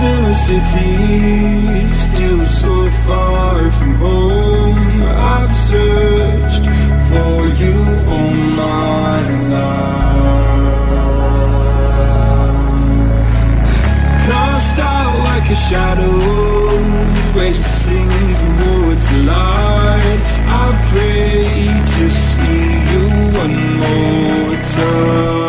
in a city, still so far from home. I've searched for you all my life. Cast out like a shadow, racing towards the light. I pray to see you one more time.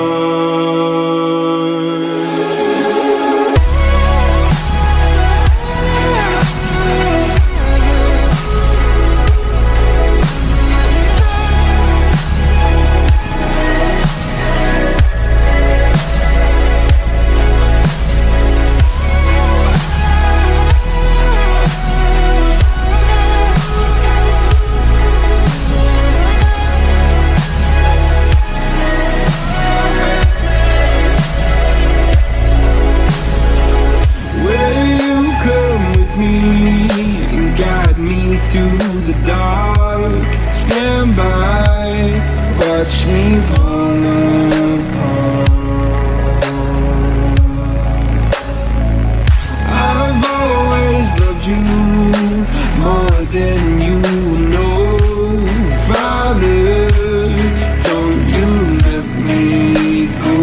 Through the dark, stand by, watch me fall apart. I've always loved you more than you know. Father, don't you let me go.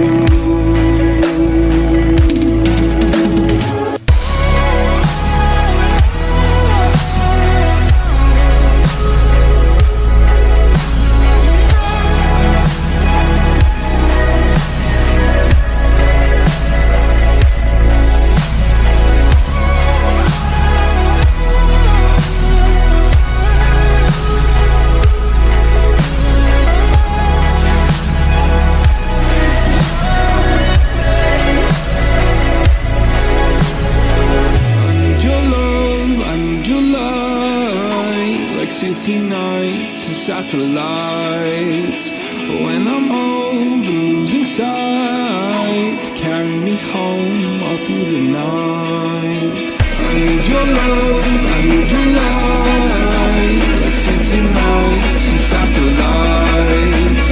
City nights and satellites. When I'm old and losing sight, carry me home all through the night. I need your love, I need your light. Like city nights and satellites.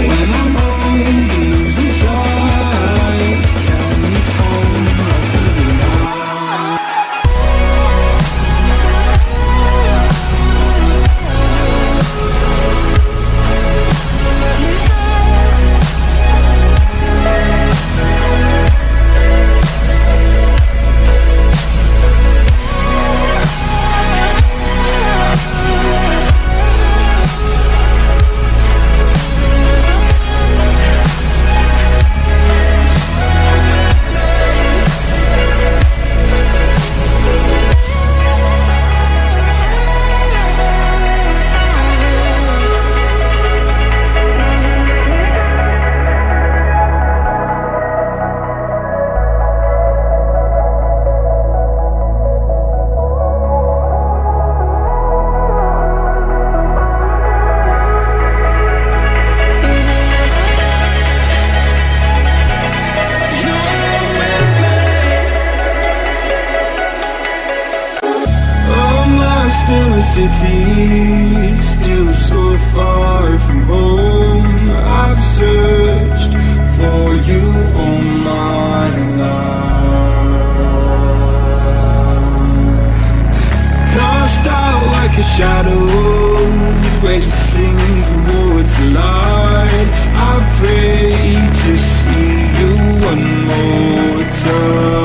When I'm old and losing sight, carry me home all through the night. In a city, still so far from home. I've searched for you all my life. Cast out like a shadow, racing towards the light. I pray to see you one more time.